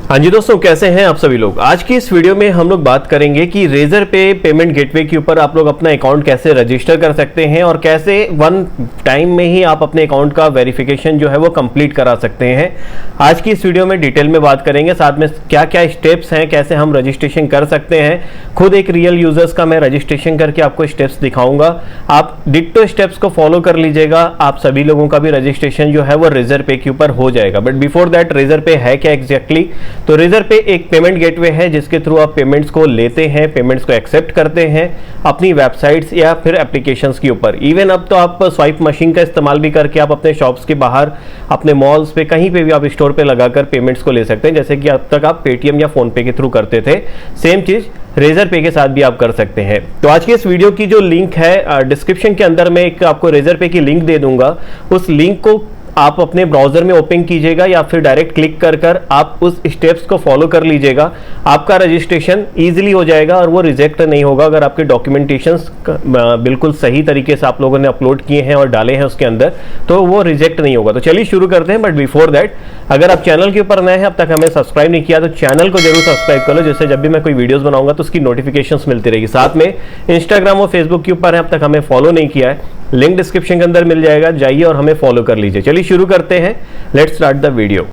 हाँ जी दोस्तों, कैसे हैं आप सभी लोग। आज की इस वीडियो में हम लोग बात करेंगे कि रेजर पे पेमेंट गेटवे के ऊपर आप लोग अपना अकाउंट कैसे रजिस्टर कर सकते हैं और कैसे वन टाइम में ही आप अपने अकाउंट का वेरिफिकेशन जो है वो कंप्लीट करा सकते हैं। आज की इस वीडियो में डिटेल में बात करेंगे, साथ में क्या क्या स्टेप्स हैं, कैसे हम रजिस्ट्रेशन कर सकते हैं। खुद एक रियल यूजर्स का मैं रजिस्ट्रेशन करके आपको स्टेप्स दिखाऊंगा, आप डिट्टो स्टेप्स को फॉलो कर लीजिएगा। आप सभी लोगों का भी रजिस्ट्रेशन जो है वो रेजर पे के ऊपर हो जाएगा। बट बिफोर दैट, रेजर पे है क्या एग्जैक्टली? तो रेजर पे एक पेमेंट गेटवे है जिसके थ्रू आप पेमेंट्स को लेते हैं, पेमेंट्स को एक्सेप्ट करते हैं अपनी वेबसाइट्स या फिर एप्लीकेशंस के ऊपर। इवन अब तो आप स्वाइप मशीन का इस्तेमाल भी करके आप अपने शॉप्स के बाहर, अपने मॉल्स पे, कहीं पे भी आप स्टोर पे लगाकर पेमेंट्स को ले सकते हैं, जैसे कि अब तक आप पेटीएम या फोन पे के थ्रू करते थे। सेम चीज रेजर पे के साथ भी आप कर सकते हैं। तो आज के इस वीडियो की जो लिंक है, डिस्क्रिप्शन के अंदर मैं एक आपको रेजर पे की लिंक दे दूंगा। उस लिंक को आप अपने ब्राउजर में ओपन कीजिएगा या फिर डायरेक्ट क्लिक कर कर आप उस स्टेप्स को फॉलो कर लीजिएगा। आपका रजिस्ट्रेशन इजीली हो जाएगा और वो रिजेक्ट नहीं होगा अगर आपके डॉक्यूमेंटेशंस बिल्कुल सही तरीके से आप लोगों ने अपलोड किए हैं और डाले हैं उसके अंदर, तो वो रिजेक्ट नहीं होगा। तो चलिए शुरू करते हैं। बट बिफोर दैट, अगर आप चैनल के ऊपर नए हैं, अब तक हमें सब्सक्राइब नहीं किया, तो चैनल को जरूर सब्सक्राइब कर लो, जिससे जब भी मैं कोई वीडियोस बनाऊंगा तो उसकी नोटिफिकेशंस मिलती रहेगी। साथ में इंस्टाग्राम और फेसबुक के ऊपर है, अब तक हमें फॉलो नहीं किया है, लिंक डिस्क्रिप्शन के अंदर मिल जाएगा, जाइए और हमें फॉलो कर लीजिए। चलिए शुरू करते हैं, लेट्स स्टार्ट द वीडियो।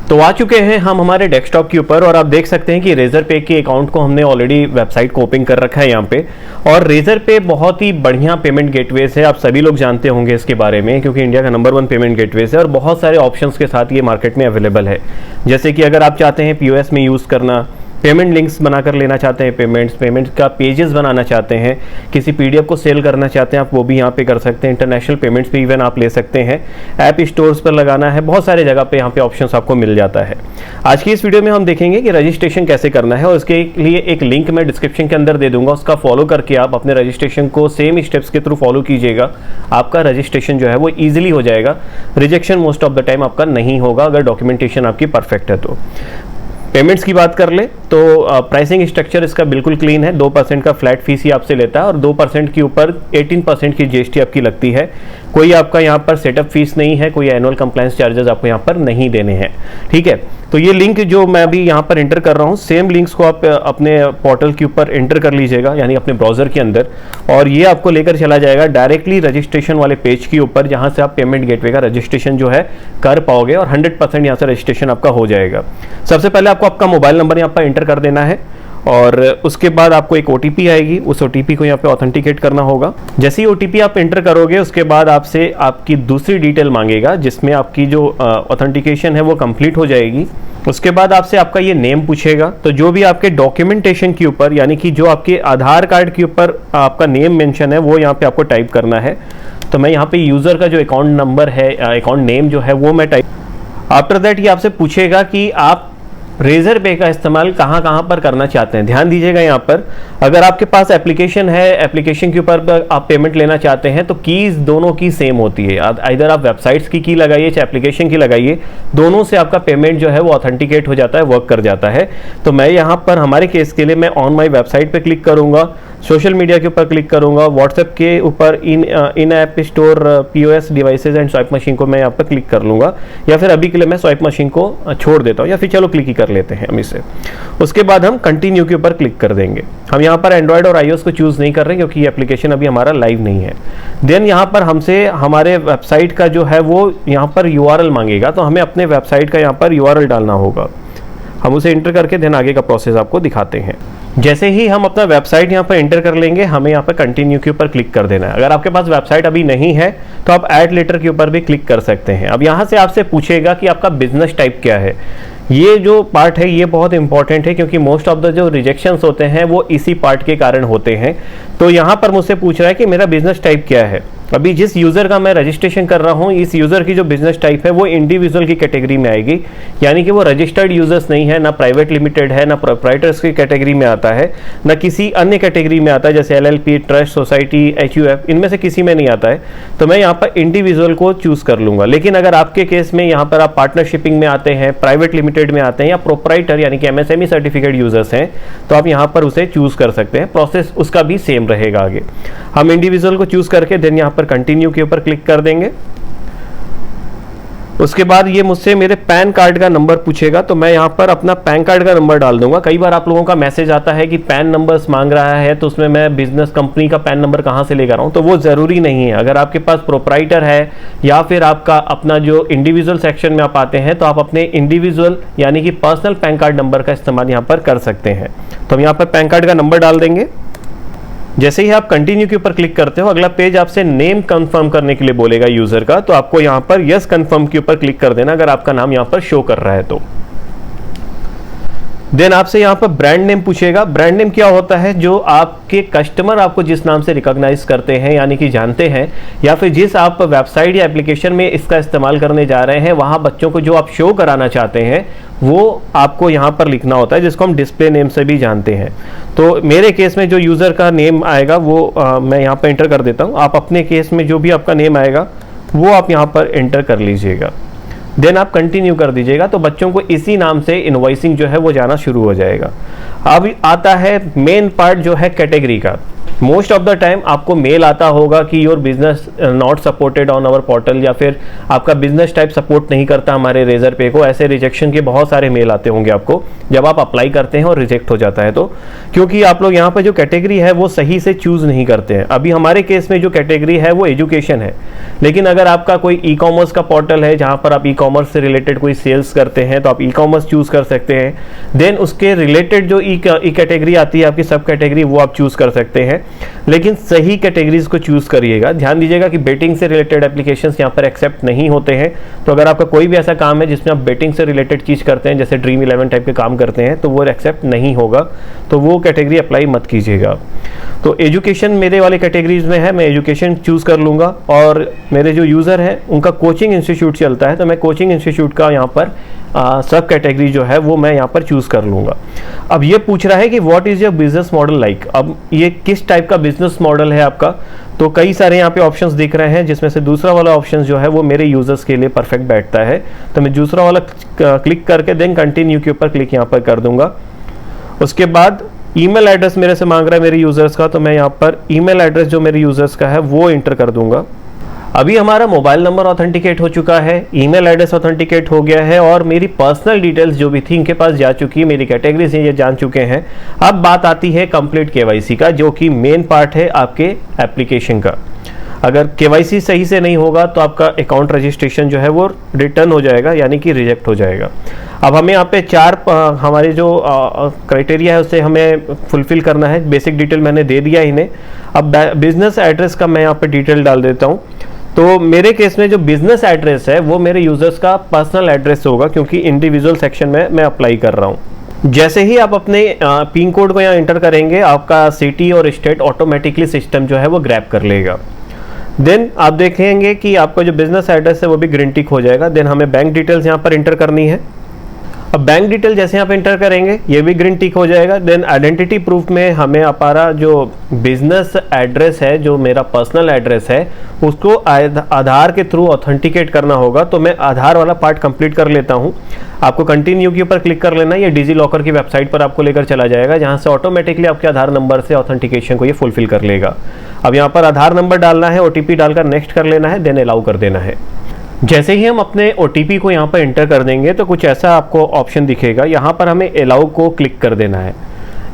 तो आ चुके हैं हम हमारे डेस्कटॉप के ऊपर और आप देख सकते हैं कि रेजर पे के अकाउंट को हमने ऑलरेडी वेबसाइट को ओपन कर रखा है यहाँ पे। और रेजर पे बहुत ही बढ़िया पेमेंट गेटवेज है, आप सभी लोग जानते होंगे इसके बारे में, क्योंकि इंडिया का नंबर 1 पेमेंट गेटवेज है और बहुत सारे ऑप्शंस के साथ ये मार्केट में अवेलेबल है। जैसे कि अगर आप चाहते हैं पीओएस में यूज़ करना, पेमेंट लिंक्स बनाकर लेना चाहते हैं, पेमेंट का पेजेस बनाना चाहते हैं, किसी पीडीएफ को सेल करना चाहते हैं, आप वो भी यहाँ पे कर सकते हैं। इंटरनेशनल पेमेंट्स भी इवन आप ले सकते हैं, ऐप स्टोर्स पर लगाना है, बहुत सारे जगह पे यहाँ पे ऑप्शंस आपको मिल जाता है। आज की इस वीडियो में हम देखेंगे कि रजिस्ट्रेशन कैसे करना है और उसके लिए एक लिंक मैं डिस्क्रिप्शन के अंदर दे दूंगा, उसका फॉलो करके आप अपने रजिस्ट्रेशन को सेम स्टेप्स के थ्रू फॉलो कीजिएगा। आपका रजिस्ट्रेशन जो है वो ईजिली हो जाएगा। Rejection most of the time आपका नहीं होगा अगर डॉक्यूमेंटेशन आपकी परफेक्ट है। तो पेमेंट्स की बात कर ले तो प्राइसिंग स्ट्रक्चर इसका बिल्कुल क्लीन है। 2% का फ्लैट फीस ही आपसे लेता है और 2% के ऊपर 18% की जीएसटी आपकी लगती है। कोई आपका यहाँ पर सेटअप फीस नहीं है, कोई एनुअल कंप्लायंस चार्जेस आपको यहाँ पर नहीं देने हैं। ठीक है, तो ये लिंक जो मैं अभी यहाँ पर एंटर कर रहा हूँ, सेम लिंक्स को आप अपने पोर्टल के ऊपर एंटर कर लीजिएगा, यानी अपने ब्राउजर के अंदर, और ये आपको लेकर चला जाएगा डायरेक्टली रजिस्ट्रेशन वाले पेज के ऊपर, जहाँ से आप पेमेंट गेटवे का रजिस्ट्रेशन जो है कर पाओगे और 100% यहाँ से रजिस्ट्रेशन आपका हो जाएगा। सबसे पहले आपको आपका मोबाइल नंबर यहाँ पर एंटर कर देना है और उसके बाद आपको एक ओटीपी आएगी, उस ओटीपी को यहाँ पे ऑथेंटिकेट करना होगा। जैसे ही ओटीपी आप एंटर करोगे उसके बाद आपसे आपकी दूसरी डिटेल मांगेगा, जिसमें आपकी जो ऑथेंटिकेशन है वो कंप्लीट हो जाएगी। उसके बाद आपसे आपका ये नेम पूछेगा, तो जो भी आपके डॉक्यूमेंटेशन के ऊपर, यानी कि जो आपके आधार कार्ड के ऊपर आपका नेम मेंशन है वो यहाँ पे आपको टाइप करना है। तो मैं यहाँ पे यूजर का जो अकाउंट नंबर है, अकाउंट नेम जो है वो मैं टाइप। आफ्टर दैट ये आपसे पूछेगा कि आप रेजर पे का इस्तेमाल कहाँ कहाँ पर करना चाहते हैं। ध्यान दीजिएगा यहाँ पर, अगर आपके पास एप्लीकेशन है, एप्लीकेशन के ऊपर आप पेमेंट लेना चाहते हैं तो कीज दोनों की सेम होती है। इधर आप वेबसाइट्स की की लगाइए चाहे एप्लीकेशन की लगाइए, दोनों से आपका पेमेंट जो है वो ऑथेंटिकेट हो जाता है, वर्क कर जाता है। तो मैं यहाँ पर हमारे केस के लिए मैं ऑन माई वेबसाइट पे क्लिक करूंगा, सोशल मीडिया के ऊपर क्लिक करूंगा, व्हाट्सएप के ऊपर in app store POS devices and swipe machine को मैं यहाँ पर क्लिक कर लूंगा, या फिर अभी के लिए मैं स्वाइप मशीन को छोड़ देता हूँ, या फिर चलो क्लिक ही कर लेते हैं हम इसे। उसके बाद हम कंटिन्यू के ऊपर क्लिक कर देंगे। हम यहाँ पर एंड्रॉयड और आईओएस को चूज नहीं कर रहे क्योंकि ये एप्लीकेशन अभी हमारा लाइव नहीं है। देन यहाँ पर हमसे हमारे वेबसाइट का जो है वो यहाँ पर यूआरएल मांगेगा, तो हमें अपने वेबसाइट का यहाँ पर यूआरएल डालना होगा। हम उसे एंटर करके देन आगे का प्रोसेस आपको दिखाते हैं। जैसे ही हम अपना वेबसाइट यहाँ पर एंटर कर लेंगे, हमें यहाँ पर कंटिन्यू के ऊपर क्लिक कर देना है। अगर आपके पास वेबसाइट अभी नहीं है तो आप ऐड लेटर के ऊपर भी क्लिक कर सकते हैं। अब यहाँ से आपसे पूछेगा कि आपका बिजनेस टाइप क्या है। ये जो पार्ट है ये बहुत इंपॉर्टेंट है, क्योंकि मोस्ट ऑफ द जो रिजेक्शंस होते हैं वो इसी पार्ट के कारण होते हैं। तो यहाँ पर मुझसे पूछ रहा है कि मेरा बिजनेस टाइप क्या है। अभी जिस यूजर का मैं रजिस्ट्रेशन कर रहा हूँ, इस यूजर की जो बिजनेस टाइप है वो इंडिविजुअल की कैटेगरी में आएगी, यानी कि वो रजिस्टर्ड यूजर्स नहीं है, ना प्राइवेट लिमिटेड है, ना प्रोप्राइटर्स की कैटेगरी में आता है, ना किसी अन्य कैटेगरी में आता है जैसे एलएलपी, ट्रस्ट, सोसाइटी, एचयूएफ, इनमें से किसी में नहीं आता है। तो मैं यहाँ पर इंडिविजुअल को चूज कर लूंगा। लेकिन अगर आपके केस में यहाँ पर आप पार्टनरशिपिंग में आते हैं, प्राइवेट लिमिटेड में आते हैं, या प्रोप्राइटर यानी कि एमएसएमई सर्टिफिकेट यूजर्स हैं, तो आप यहाँ पर उसे चूज कर सकते हैं। प्रोसेस उसका भी सेम रहेगा आगे। हम इंडिविजुअल को चूज करके देन यहाँ पर कंटिन्यू के ऊपर क्लिक कर देंगे। उसके बाद ये मुझसे मेरे पैन कार्ड का नंबर पूछेगा, तो मैं यहाँ पर अपना पैन कार्ड का नंबर डाल दूंगा। कई बार आप लोगों का मैसेज आता है कि पैन नंबर्स मांग रहा है, तो उसमें मैं बिजनेस कंपनी का पैन नंबर कहाँ से लेकर आऊँ, तो वो ज़रूरी नहीं है। अगर आपके पास प्रोप्राइटर है या फिर आपका अपना जो इंडिविजुअल सेक्शन में आप आते हैं, तो आप अपने इंडिविजुअल यानी कि पर्सनल पैन कार्ड नंबर का इस्तेमाल यहाँ पर कर सकते हैं। तो हम यहाँ पर पैन कार्ड का नंबर डाल देंगे। जैसे ही आप कंटिन्यू के ऊपर क्लिक करते हो, अगला पेज आपसे नेम कंफर्म करने के लिए बोलेगा यूजर का, तो आपको यहां पर यस कंफर्म के ऊपर क्लिक कर देना अगर आपका नाम यहां पर शो कर रहा है तो। देन आपसे यहां पर ब्रांड नेम पूछेगा। ब्रांड नेम क्या होता है? जो आपके कस्टमर आपको जिस नाम से रिकॉग्नाइज करते हैं यानी कि जानते हैं, या फिर जिस आप वेबसाइट या एप्लीकेशन में इसका इस्तेमाल करने जा रहे हैं, वहां बच्चों को जो आप शो कराना चाहते हैं वो आपको यहां पर लिखना होता है, जिसको हम डिस्प्ले नेम से भी जानते हैं। तो मेरे केस में जो यूज़र का नेम आएगा वो मैं यहाँ पर एंटर कर देता हूँ। आप अपने केस में जो भी आपका नेम आएगा वो आप यहाँ पर एंटर कर लीजिएगा। देन आप कंटिन्यू कर दीजिएगा, तो बच्चों को इसी नाम से इनवॉइसिंग जो है वो जाना शुरू हो जाएगा। अब आता है मेन पार्ट जो है कैटेगरी का। मोस्ट ऑफ द टाइम आपको मेल आता होगा कि your business not supported on our portal, या फिर आपका बिजनेस टाइप सपोर्ट नहीं करता हमारे रेजर पे को। ऐसे रिजेक्शन के बहुत सारे मेल आते होंगे आपको जब आप अप्लाई करते हैं और रिजेक्ट हो जाता है तो, क्योंकि आप लोग यहाँ पर जो कैटेगरी है वो सही से चूज नहीं करते हैं। अभी हमारे केस में जो कैटेगरी है वो एजुकेशन है, लेकिन अगर आपका कोई ई कॉमर्स का पोर्टल है जहाँ पर आप ई कॉमर्स से रिलेटेड कोई सेल्स करते हैं, तो आप ई कॉमर्स चूज कर सकते हैं। देन उसके रिलेटेड जो ई कैटेगरी आती है आपकी सब कैटेगरी, वो आप चूज कर सकते हैं, लेकिन सही कैटेगरीज को चूज करिएगा। ध्यान दीजिएगा कि बेटिंग से रिलेटेड एप्लीकेशंस यहाँ पर एक्सेप्ट नहीं होते हैं। तो अगर आपका कोई भी ऐसा काम है जिसमें आप बेटिंग से रिलेटेड चीज करते हैं, जैसे ड्रीम 11 टाइप के काम करते हैं, तो वो एक्सेप्ट नहीं होगा, तो वो कैटेगरी अप्लाई मत कीजिएगा। तो एजुकेशन मेरे वाले कैटेगरीज में है, मैं एजुकेशन चूज कर लूंगा। और मेरे जो यूजर है उनका कोचिंग इंस्टीट्यूट चलता है, तो मैं कोचिंग इंस्टीट्यूट का यहाँ पर सब कैटेगरी जो है वो मैं यहाँ पर चूज कर लूंगा। अब ये पूछ रहा है कि what is your business model like. अब ये किस टाइप का बिजनेस मॉडल है आपका, तो कई सारे यहाँ पे ऑप्शंस दिख रहे हैं, जिसमें से दूसरा वाला ऑप्शन जो है वो मेरे यूजर्स के लिए परफेक्ट बैठता है। तो मैं दूसरा वाला क्लिक करके देन कंटिन्यू के ऊपर क्लिक यहाँ पर कर दूंगा। उसके बाद ईमेल एड्रेस मेरे से मांग रहा है मेरे यूजर्स का, तो मैं यहाँ पर ईमेल एड्रेस जो मेरे यूजर्स का है वो इंटर कर दूंगा। अभी हमारा मोबाइल नंबर ऑथेंटिकेट हो चुका है, ईमेल एड्रेस ऑथेंटिकेट हो गया है, और मेरी पर्सनल डिटेल्स जो भी थी इनके पास जा चुकी है, मेरी कैटेगरीज ये जान चुके हैं। अब बात आती है कंप्लीट केवाईसी का, जो कि मेन पार्ट है आपके एप्लीकेशन का। अगर केवाईसी सही से नहीं होगा तो आपका अकाउंट रजिस्ट्रेशन जो है वो रिटर्न हो जाएगा, यानी कि रिजेक्ट हो जाएगा। अब हमें यहाँ पे 4 हमारे जो क्राइटेरिया है उसे हमें फुलफिल करना है। बेसिक डिटेल मैंने दे दिया इन्हें। अब बिजनेस एड्रेस का मैं यहाँ पे डिटेल डाल देता हूँ। तो मेरे केस में जो बिजनेस एड्रेस है वो मेरे यूजर्स का पर्सनल एड्रेस होगा, क्योंकि इंडिविजुअल सेक्शन में मैं अप्लाई कर रहा हूँ। जैसे ही आप अपने पिन कोड को यहाँ एंटर करेंगे, आपका सिटी और स्टेट ऑटोमेटिकली सिस्टम जो है वो ग्रैब कर लेगा। देन आप देखेंगे कि आपका जो बिजनेस एड्रेस है वो भी ग्रीन टिक हो जाएगा। देन हमें बैंक डिटेल्स यहाँ पर एंटर करनी है। अब बैंक डिटेल जैसे आप एंटर करेंगे ये भी ग्रीन टिक हो जाएगा। देन आइडेंटिटी प्रूफ में हमें हमारा जो बिजनेस एड्रेस है, जो मेरा पर्सनल एड्रेस है, उसको आधार के थ्रू ऑथेंटिकेट करना होगा। तो मैं आधार वाला पार्ट कंप्लीट कर लेता हूँ। आपको कंटिन्यू के ऊपर क्लिक कर लेना, ये डिजी लॉकर की वेबसाइट पर आपको लेकर चला जाएगा, जहाँ से ऑटोमेटिकली आपके आधार नंबर से ऑथेंटिकेशन को ये फुलफिल कर लेगा। अब यहाँ पर आधार नंबर डालना है, OTP डालकर नेक्स्ट कर लेना है, देन अलाउ कर देना है। जैसे ही हम अपने OTP को यहाँ पर एंटर कर देंगे तो कुछ ऐसा आपको ऑप्शन दिखेगा। यहाँ पर हमें अलाउ को क्लिक कर देना है।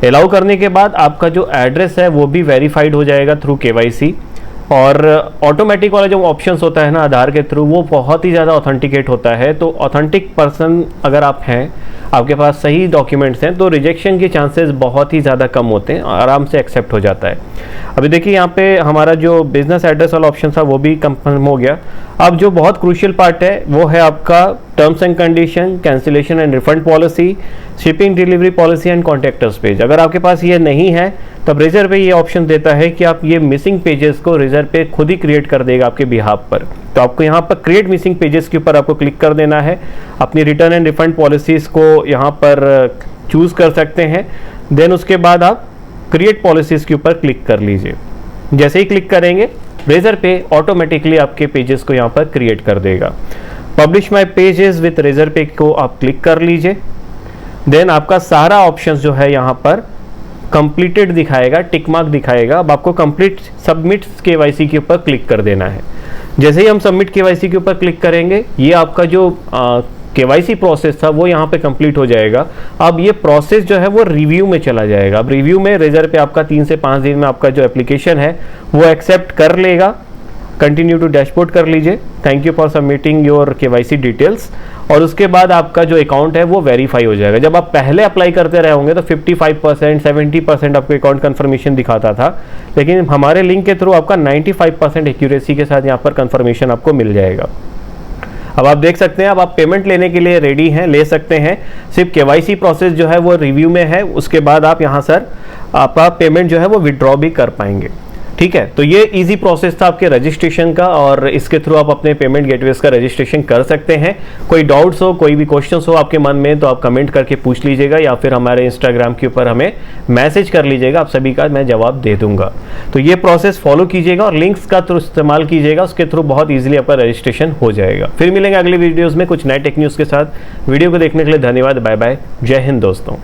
अलाउ करने के बाद आपका जो एड्रेस है वो भी वेरीफाइड हो जाएगा थ्रू KYC। और ऑटोमेटिक वाला जो ऑप्शंस होता है ना आधार के थ्रू, वो बहुत ही ज़्यादा ऑथेंटिकेट होता है। तो ऑथेंटिक पर्सन अगर आप हैं, आपके पास सही डॉक्यूमेंट्स हैं, तो रिजेक्शन के चांसेस बहुत ही ज़्यादा कम होते हैं, आराम से एक्सेप्ट हो जाता है। अभी देखिए यहाँ पे हमारा जो बिजनेस एड्रेस वाला ऑप्शन था वो भी कंफर्म हो गया। अब जो बहुत क्रूशियल पार्ट है वो है आपका terms and condition, cancellation and refund policy, shipping delivery policy and contactors page. अगर आपके पास ये नहीं है तब रेजर पे ये ऑप्शन देता है कि आप ये मिसिंग पेजेस को रेजर पे खुद ही क्रिएट कर देगा आपके बिहाफ पर। तो आपको यहाँ पर क्रिएट मिसिंग पेजेस के ऊपर आपको क्लिक कर देना है। अपनी रिटर्न एंड रिफंड पॉलिसीज को यहाँ पर चूज कर सकते हैं। देन उसके बाद आप क्रिएट पॉलिसीज के ऊपर क्लिक कर लीजिए। जैसे ही क्लिक करेंगे रेजर पे ऑटोमेटिकली आपके पेजेस को यहाँ पर क्रिएट कर देगा। Publish my pages with Razorpay को आप क्लिक कर लीजिए। देन आपका सारा ऑप्शन जो है यहाँ पर कंप्लीटेड दिखाएगा, टिक मार्क दिखाएगा। अब आपको कंप्लीट सबमिट KYC के ऊपर क्लिक कर देना है। जैसे ही हम सबमिट केवाईसी के ऊपर क्लिक करेंगे, ये आपका जो केवाईसी प्रोसेस था वो यहाँ पे कंप्लीट हो जाएगा। अब ये प्रोसेस जो है वो रिव्यू में चला जाएगा। अब रिव्यू में रेजर पे आपका 3 से 5 दिन में आपका जो एप्लीकेशन है वो एक्सेप्ट कर लेगा। कंटिन्यू टू डैशबोर्ड कर लीजिए, thank you for submitting your KYC details, और उसके बाद आपका जो अकाउंट है वो वेरीफाई हो जाएगा। जब आप पहले अप्लाई करते रहे होंगे तो 55% 70% आपको अकाउंट कंफर्मेशन दिखाता था, लेकिन हमारे लिंक के थ्रू आपका 95% एक्यूरेसी के साथ यहाँ पर कंफर्मेशन आपको मिल जाएगा। अब आप देख सकते हैं, अब आप पेमेंट लेने के लिए रेडी हैं, ले सकते हैं। सिर्फ केवाईसी प्रोसेस जो है वो रिव्यू में है, उसके बाद आप यहाँ सर आपका पेमेंट जो है वो विड्रॉ भी कर पाएंगे। ठीक है, तो ये इजी प्रोसेस था आपके रजिस्ट्रेशन का, और इसके थ्रू आप अपने पेमेंट गेटवेज का रजिस्ट्रेशन कर सकते हैं। कोई डाउट्स हो, कोई भी क्वेश्चंस हो आपके मन में, तो आप कमेंट करके पूछ लीजिएगा, या फिर हमारे इंस्टाग्राम के ऊपर हमें मैसेज कर लीजिएगा, आप सभी का मैं जवाब दे दूंगा। तो ये प्रोसेस फॉलो कीजिएगा और लिंक्स का थ्रू इस्तेमाल कीजिएगा, उसके थ्रू बहुत ईजिली आपका रजिस्ट्रेशन हो जाएगा। फिर मिलेंगे अगले वीडियोज़ में कुछ नए टेक न्यूज़ के साथ। वीडियो को देखने के लिए धन्यवाद, बाय बाय, जय हिंद दोस्तों।